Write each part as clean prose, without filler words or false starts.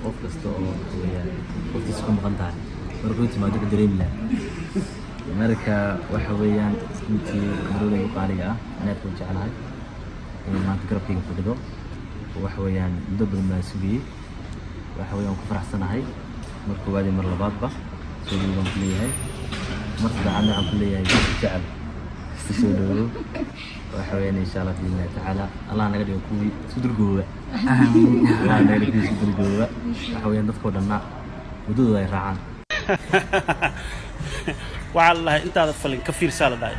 qof kasta oo weeyaan waqtigiisa ku maqan tahay markuu timaado ka dareemi lahaa marka waxa weeyaan intii marwada qaaliga ah aadku jecelahay in maanta garabkayga fadhido waxa weeyaan muddo badan baan sugayay waxa weeyaan ku faraxsanahay marka waadi mar labaadba soo dhawaan ku leeyahay mar saddexaad waxaan ku leeyahay jecel soo dhawo waxa weeyaan insha Allah billahi ta'ala Allah naga dhigo kuwii sudurgooba Allah naga dhigo sudurgooba waxa weeyaan dadkoo dhanna wadadooda ay raacaan waxaa la dhahay intaada falin ka fiirsaa la dhahay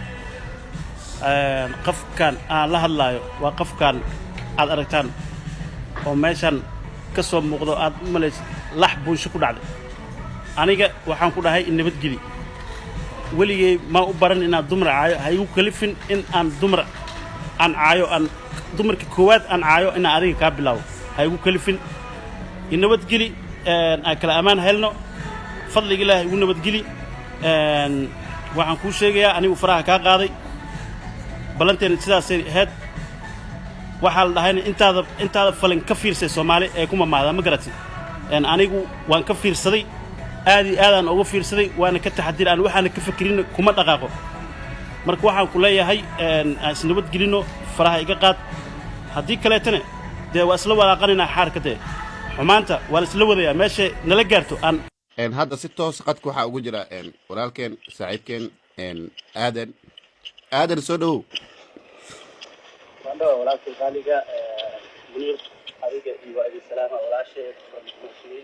qofkan aan la hadlaayo waa qofkan aad aragtaan oo meeshan ka soo muuqdo aad u malays lax buunsho ku dhacday aniga waxaan ku dhahay in nabadgeli weligay ma u baran inaad dumar caayo ha igu kalifin in aan dumar aan caayo aan dumarka koowaad aan caayo inaan adiga kaa bilaabo ha igu kalifin in nabadgeli aan kala ammaan helno fadliga ilaahay igu nabadgeli waxaan kuu sheegayaa anigu faraha kaa qaaday balanteena sidaasay ahayd waxaa la dhahayna intaada falin ka fiirsay Soomaali ee kuma maada ma garatay anigu waan ka fiirsaday aad iyo aad aan uga fiirsaday waana ka taxadir aan waxaan ka fikirin kuma dhaqaaqo marka waxaan ku leeyahay is nabadgelino faraha iga qaad haddii kaleetana dee waa isla walaaqanina xaarkade xumaanta waa isla wadaya meesha nala gaarto aan hadda si toos qadka waxa ugu jira walaalkeen saaxiibkeen aadan soo dhawow wanda walaalkeen qaaliga munir adiga iyo waa idin salaama walaashay marshii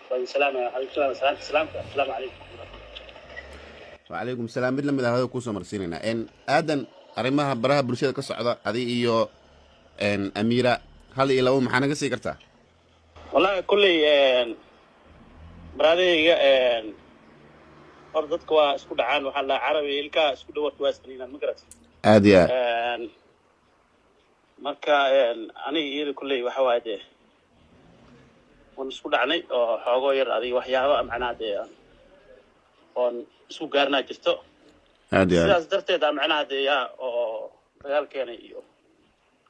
waa idin salaama salaamka assalaamu calaykum وعليكم السلام mid lamid ah hada ku soo marsiinayna aadan arimaha baraha bulshada ka socda adi iyo Amira hal iyo labo maxaa naga sii kartaa wallahi kulli baradayga hor dadku waa isku dhacaan waxa la carabi ilka isku dhawaad waa isniinaan ma garat aad ya marka aniga iyo kulli waxa waade wan isku dhacnay oo xoogo yar adiga waxyaabo macnaade on isku gaarnaa jirto aad ya sidaas darteed macnaade yaa oo dagaalkeena iyo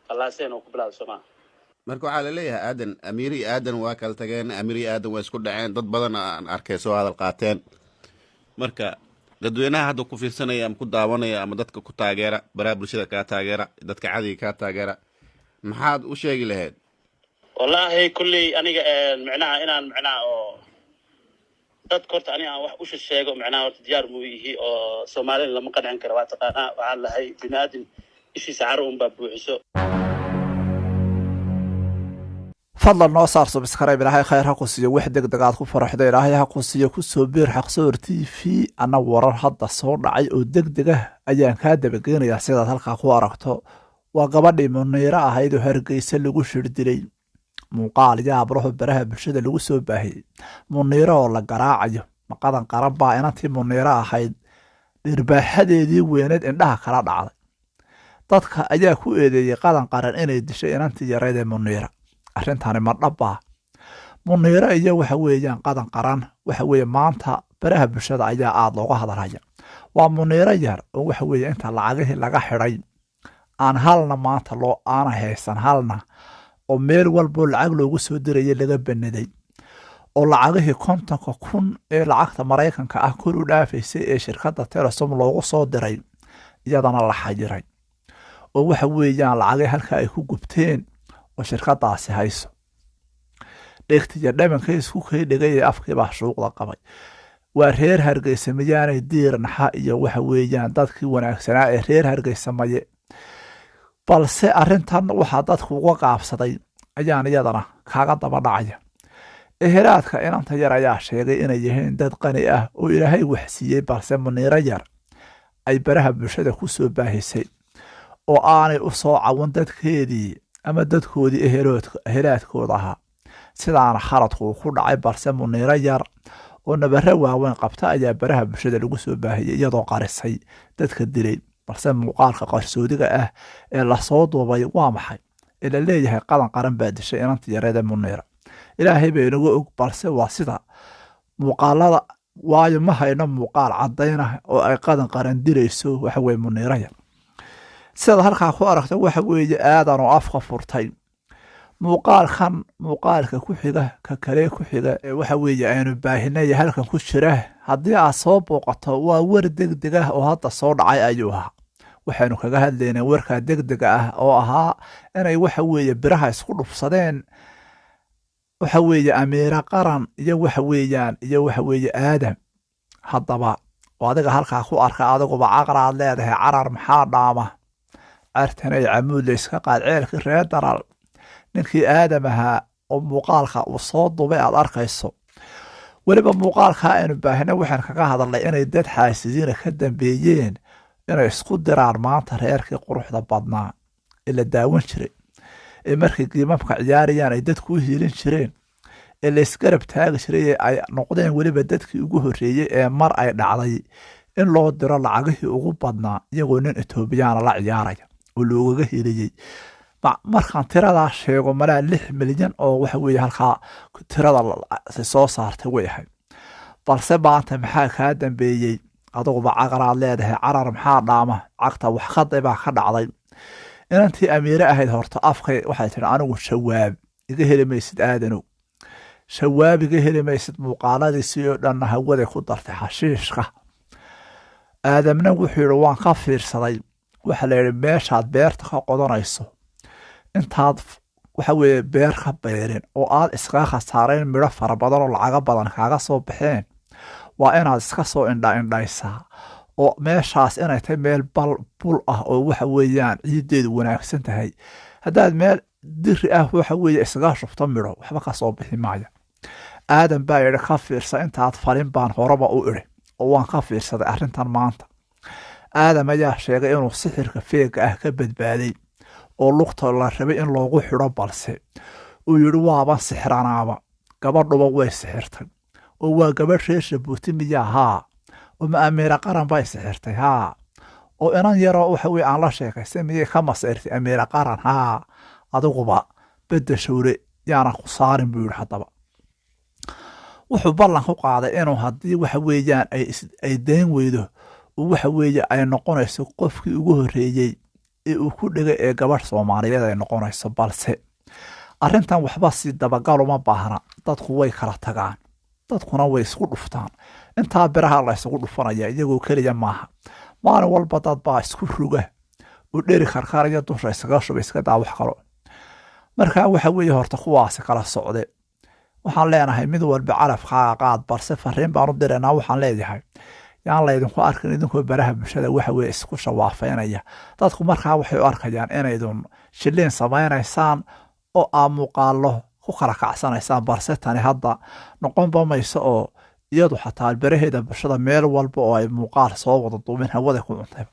qalaaseen oo ku bilaabay Soomaa marka waxa la leeyahay aadan Amiri aadan waa kala tageen Amiri aadan waa isku dhaceen dad badan aan arkay soo hadal qaateen marka dadweynaha hadda ku fiirsanaya ama ku daawanaya ama dadka ku taageera baraha bulshada ka taageera dadka caadiga ka taageera maxaad u sheegi lahayd wallahi kulli aniga macnaha inaan macnaha oo dad korta aniga wax u sheego macnaha horta diyaar muu yihi oo Soomaaliland lama qadaan karo waa taqaana waxa lahay binaadin ishii saaro un baa buuxiso fadlan noo saar subscribe ilaahay khayr ha ku siiyo wax degdeg aad ku faraxdo ilaahay ha ku siiyo ku soo biir xaqsoor TV ana warar hadda soo dhacay oo degdeg ah ayaan ka dabageenayaa sidaad halka ku aragto waa gabadhii Muniira ahayd oo Hargeysa lagu shirdilay muuqaal yaab ruux baraha bulshada lagu soo baahiyay Muniira oo la garaacayo maqadan qaraba inantii Muniira ahayd dhirbaaxadeedii weyneed indhaha kala dhacday dadka ayaa ku eedeeyay qadan qaran inay dishay inantii yareed ee Muniira arrintaani ma dhab ah Muniira iyo waxa weeyaan qadan qaran waxa weeye maanta baraha bulshada ayaa aad looga hadalaya waa Muniira yar oo waxa weeye inta lacagihii laga xiray aan halna maanta loo aana haysan halna oo meel walbo lacag loogu soo dirayay laga banaday oo lacagihii 50,000 ee lacagta Mareykanka ah kor u dhaafaysay ee shirkadda Telesom loogu soo diray iyadana la xajiray oo waxa weeyaan lacag halka ay ku gubteen oo shirkadaasi hayso dhegtiya dhamanka isku dhigay afkii baa shuuqda qabay waa reer Hargeysa miyaanay diirnaha iyo waxa weeyaan dadkii wanaagsanaa ee reer Hargeysa maye balse arrintan waxa dadku uga qaabsaday ayaan iyadana kaaga daba dhacaya eheraadka inanta yar ayaa sheegay inay yihiin dad qani ah oo Ilaahay wax siiyay balse Muniira yar ay baraha bulshada ku soo baahisay oo aanay u soo caawin dadkeedii ama dadkoodii eheraadkooda ahaa sidaana khaladku ku dhacay balse Muniira yar oo nabara waaweyn qabta ayaa baraha bulshada lagu soo baahiyay iyadoo qarisay dadka dilay balse muuqaalka qarsoodiga ah ee la soo duubay waa maxay ila leeyahay qadan qaran baa dishay inantii yareed ee Muniira Ilaahay bay inagu og balse waa sida muuqaalada waayo ma hayno muuqaal cadayna oo ay qadan qaran dirayso waxa weeye Muniira yar sida halka ku aragto waxa weeye aadan oo afka furtay muuqaalka ku xiga ka kale ku xiga waxa weeye aynu baahinaya halkan ku jira haddii aad soo booqato waa war degdeg ah oo hadda soo dhacay ayuu ahaa waxaynu kaga hadlaynay warkaa degdega ah oo ahaa inay waxa weeye biraha isku dhufsadeen waxa weeye amiira qaran iyo waxa weeye aadam haddaba adiga halkaa ku arka adiguba caqraad leedahay carar maxaa dhaama cartanay camuud la iska qaad ceelkii reer daral ninkii aadam ahaa oo muuqaalka uu soo dubay aad arkayso weliba muuqaalka aynu baahinay waxaan kaga hadalnay inay dad xaasidiina ka dambeeyeen inay isku diraan maanta reerkii quruxda badnaa ee la daawan jiray ee markay giimamka ciyaarayaan ay dadku u hiilin jireen ee la isgarab taagi jiray ee ay noqdeen weliba dadkii ugu horreeyey ee mar ay dhacday in loo diro lacagihii ugu badnaa iyagoo nin etoobiyaana la ciyaaraya oo loogaga heliyey markaan tiradaa sheego malaa 6 milyan oo waxa weeye halkaa tirada soo saartay way ahayd balse maanta maxaa kaa dambeeyey aduguba caqaraad leedahay carar maxaa dhaama cagta wax qaday baa ka dhacday inantii amiire ahayd horta afkay waxay tihi anigu shawaab iga heli maysid aadanow shawaab iga heli maysid muuqaaladiisii oo dhanna hawaday ku dartay xashiishka aadamna wuxuu yidhi waan ka fiirsaday waxa la yidhi meeshaad beerta ka qodanayso intaad waxa weeye beer ka beerin oo aad iskaga khasaarayn midho fara badan oo lacaga badan kaaga soo baxeen waa inaad iska soo indhaindhaysaa oo meeshaas inay tahay meel bul ah oo waxa weeyaan ciiddeedu wanaagsan tahay haddaad meel diri ah waxa weeye iskaga shubto midho waxba ka soo bixi maaya aadan baa yidhi ka fiirsa intaad falin baan horeba u idhi oo waan ka fiirsaday arrintan maanta aadam ayaa sheegay inuu sixirka feega ah ka badbaaday oo lugta la rabay in loogu xidho balse uu yidhi waaban sixranaaba gabadhuba way sixirtay oo waa gabadh reer Jabuuti miyaa haa oo ma amiira qaran bay sixirtay haa oo inan yaroo waxa weeye aan la sheekaystay miyay ka masayrtay amiira qaran haa adiguba bedeshoore yaana ku saarin buu yidhi haddaba wuxuu ballan ku qaaday inuu haddii waxa weeyaan ay dayn weydo waxa weeye ay noqonayso qofkii ugu horreeyey ee uu ku dhigay ee gabadh Soomaaliyeed ay noqonayso balse arrintan waxba si dabagal uma baahna dadku way kala tagaan dadkuna way isku dhuftaan intaa biraha la isugu dhufanaya iyagoo kaliya maaha maalin walba dad baa isku ruga u dheri karkaraya dusha isaga shubay iska daa wax kalo markaa waxa weeye horta kuwaasi kala socde waxaan leenahay mid walba calafka qaad balse fariin baan u direynaa waxaan leeyahay yaan laydinku arkin idinkoo baraha bulshada waxa weeye isku shawaafeynaya dadku markaa waxay u arkayaan inaydun shilliin samaynaysaan oo aa muuqaallo ku kala kacsanaysaan balse tani hadda noqonba mayso oo iyadu xataa baraheeda bulshada meel walba oo ay muuqaal soo wada duubin hawada ku cuntay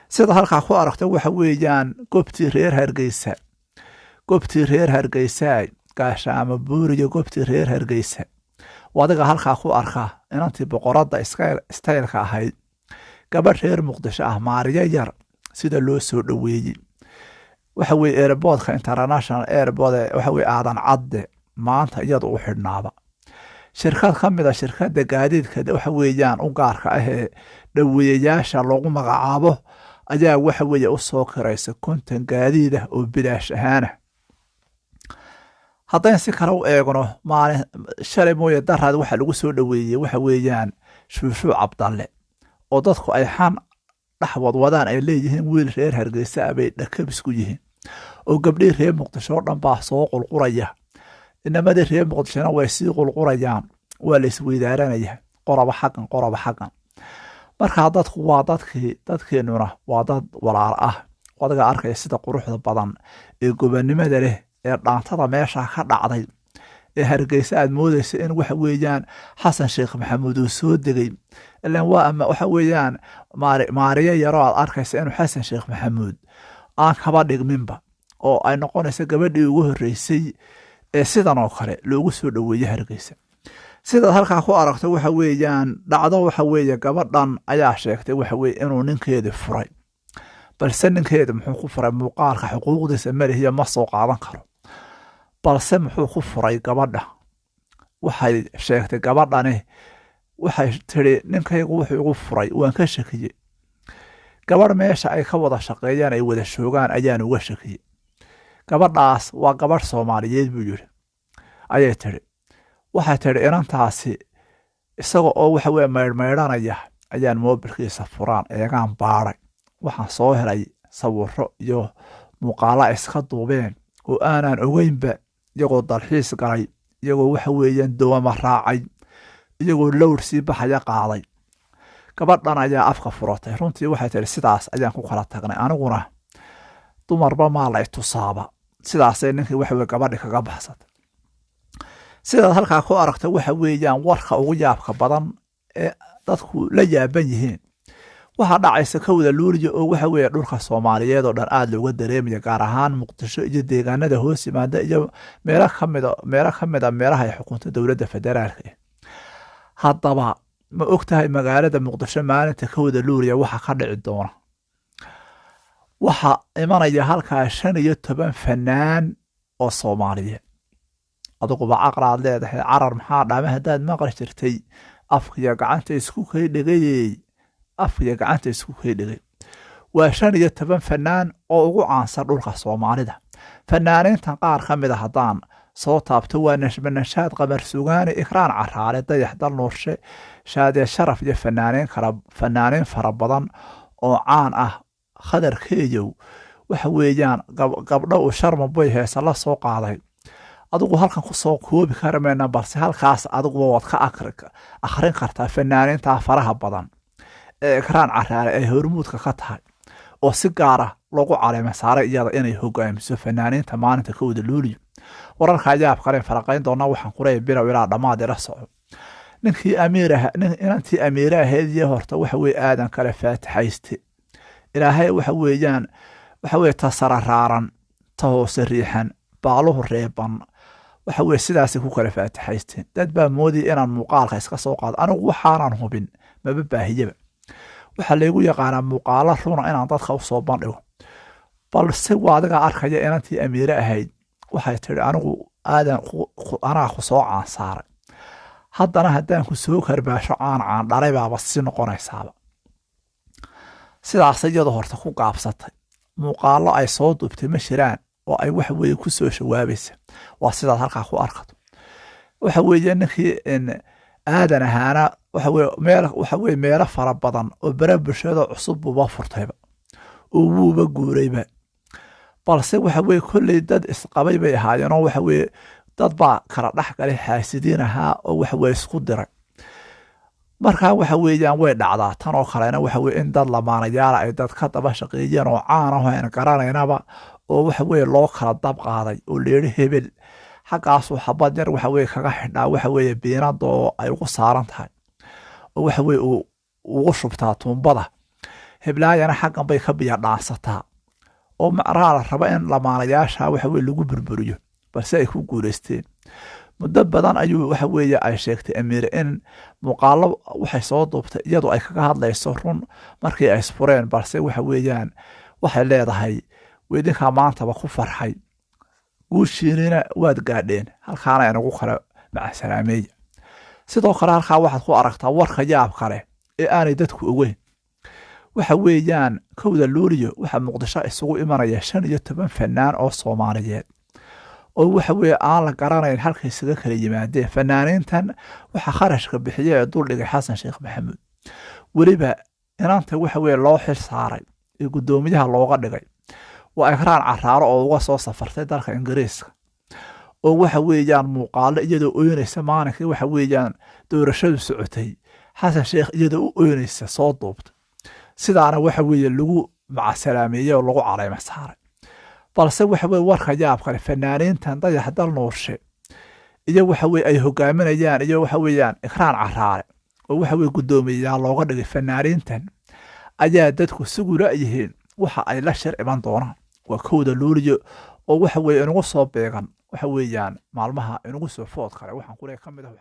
sida halkaa ku aragtay waxa weeyaan goobtii reer Hargeysa gaashaamo buuriyo goobtii reer Hargeysa wadiga halkaa ku arka inantii boqoradda istaylka ahayd gabadh reer Muqdisho ah Maariya yar sida loo soo dhaweeyey waxa weeye airportka international airport waxa weeye aadan cadde maanta iyada u xidhnaaba shirkad ka mid ah shirkadda gaadiidka waxa weeyaan u gaarka ah ee dhaweeyayaasha loogu magacaabo ayaa waxa weeye u soo kiraysa konton gaadiid ah oo bilaash ahaan haddaan si kale u eegno maalin shalay mooye daraad waxa lagu soo dhaweeyey waxa weeyaan shuushu Cabdalle oo dadku ay xan dhaxwad wadaan ay leeyihiin wiil reer Hargeysa abay dhakabis ku yihiin oo gabdhii reer Muqdisho oo dhan baa soo qulquraya inamadii reer Muqdishona way sii qulqurayaan waa la isweydaaranaya qoraba xaqan marka dadku waa dadkeenuna waa dad walaal ah wadaga arkay sida quruxda badan ee gobonimada leh ee dhaantada meesha ka dhacday ee Hargeysa aad moodaysa in waxa weeyaan Xasan Sheekh Maxamuud uu soo degay ilaan waa ama waxa weeyaan Maariya yaro aad arkaysa inuu Xasan Sheekh Maxamuud aan kaba dhigminba oo ay noqonaysa gabadhii ugu horreysay ee sidan oo kale loogu soo dhaweeyay Hargeysa sida halkaa ku aragto waxa weeyaan dhacdo waxa weeye gabadhan ayaa sheegtay waxa weeye inuu ninkeeda furay balse ninkeeda muxuu ku furay muuqaalka xuquuqdiisa malihiya ma soo qaadan karo balse muxuu ku furay gabadha waxay sheegtay gabadhani waxay tiri ninkaygu wuxuu igu furay waan ka shakiyey gabadh meesha ay ka wada shaqeeyaan ay wada joogaan ayaan uga shakiyey gabadhaas waa gabadh soomaaliyeed buu yidhi ayay tidhi waxay tidhi inantaasi isaga oo waxa weye maydhmaydhanaya ayaan moobilkiisa furaan eegaan baadhay waxaan soo helay sawiro iyo muuqaala iska duubeen oo aanan ogeynba iyagoo dalxiis galay iyagoo waxa weeyaan dawama raacay iyagoo lowr sii baxaya qaaday gabadhan ayaa afka furatay runtii waxay tidhi sidaas ayaan ku kala tagnay aniguna dumarba maa la itusaaba sidaasay ninkii waxa weye gabadhi kaga baxsatay sidaad halkaa ku aragta waxa weeyaan warka ugu yaabka badan ee dadku la yaaban yihiin waxaa dhacaysa kowda luuliya oo waxa weeye dhulka soomaaliyeed oo dhan aada looga dareemaya gaar ahaan muqdisho iyo deegaanada hoos yimaada iyo meelo kamida meelaha ay xukunta dowladda federaalka haddaba ma ogtahay magaalada muqdisho maalinta kowda luuliya waxa ka dhici doona waxaa imanaya halkaa 15 fanaan oo soomaaliyeed adiguba caqlaad leedahay carar maxaa dhama haddaad maqli jirtay afkiyo gacanta isku kay dhegayey afkiyo gacanta isku kay dhegay waa 15 fanaan oo ugu caansan dhulka soomaalida fanaaniintan qaar ka mid a haddaan soo taabto waa nashaad qamar sugaani ikraan caraale dayax dal nuurshe shaadiya sharaf iyo fanaaniin fara badan oo caan ah khadar keeyow waxa weeyaan gabdho uu sharma boy heesa la soo qaaday adigu halkan ku soo koobi karamayna balse halkaas adiguba waad ka akhrin kartaa fanaaniinta faraha badan ee ikraan caraale ay hormuudka ka tahay oo si gaar ah loogu caleema saaray iyada inay hogaamiso fanaaniinta maalinta kowda luuliyo wararka yaab kale faraqayn doona waxaan ku leeyahay bilow ilaa dhammaad ila soco inantii amiire ahayd iyo horta waxa weye aadan kale faatixayste ilaahay waxa weeyaan waxa weye ta sararaaran ta hoose riixan baaluhu reeban waxa weye sidaasay ku kala faatixaysteen dad baa moodaya inaan muuqaalka iska soo qaado anigu waxaanan hubin maba baahiyaba waxaa laygu yaqaanaa muuqaalo runa inaan dadka u soo bandhigo balse waa adiga arkaya inantii amiire ahayd waxay tidhi anigu anaa ku soo caansaaray haddana haddaan ku soo karbaasho caan dhalay baaba si noqonaysaaba sidaas iyadu horta ku gaabsatay muuqaalo ay soo duubtay ma jiraan oo ay waxa weeye ku soo shawaabaysa waa sidaad halkaa ku arkato waxa weeye ninkii aadan ahaana waxa weye meelo fara badan oo bara bulshada cusub buuba furtayba oo wuuba guurayba balse waxa weye kolley dad isqabay bay ahaayeen oo waxa weye dad baa kala dhex galay xaasidiin ahaa oo waxa weye isku diray markaa waxa weeyaan way dhacdaa tan oo kalena waxa weye in dad lamaanayaala ay dad ka daba shaqeeyeen oo caan ah aan garanaynaba oo waxa weye loo kala dab qaaday oo leeri hebel xaggaasuu xabad yar waxa weye kaga xidhaa waxa weye biinada oo ay ugu saaran tahay oo waxa weye ugu shubtaa tuumbada heblaayana xaggan bay ka biya dhaansataa oo macraha la raba in lamaanayaasha waxa weye lagu burburiyo balse ay ku guulaysteen muddo badan ayuu waxa weeye ay sheegtay amiire in muuqaalo waxay soo duubtay iyadu ay kaga hadlayso run markii ay isfureen balse waxa weeyaan waxay leedahay weydinkaa maantaba ku farxay guushiinina waad gaadheen halkaana inagu kale macasalaameeya sidoo kale halkaa waxaad ku aragtaa warka yaab kale ee aanay dadku ogeyn waxa weeyaan kowda luuliyo waxaa muqdisho isugu imanaya 15 fanaan oo soomaaliyeed oo waxa weye aan la garanayn halka isaga kala yimaadeen fanaaniintan waxa kharashka bixiya ee dul dhigay xasan sheekh maxamuud weliba inanta waxa weye loo xil saaray ee guddoomiyaha looga dhigay waa ikraan caraaro oo uga soo safartay dalka ingiriiska oo waxa weeyaan muuqaalo iyadoo oynaysa maalinkii waxa weeyaan doorashadu socotay xasan sheekh iyadoo u oynaysa soo duubta sidaana waxa weeye lagu macasalaameeyey oo lagu caleema saaray balse waxa weye warka yaab kale fanaaniintan dayax dal nuurshe iyo waxa weye ay hogaaminayaan iyo waxa weeyaan ikraan caraare oo waxa weye guddoomiyayaal looga dhigay fanaaniintan ayaa dadku sugula yihiin waxa ay la shir iman doonaan waa kowda luuliyo oo waxa weye inugu soo beegan waxa weeyaan maalmaha inugu soo food kale waxaan ku leeyahay ka mid ah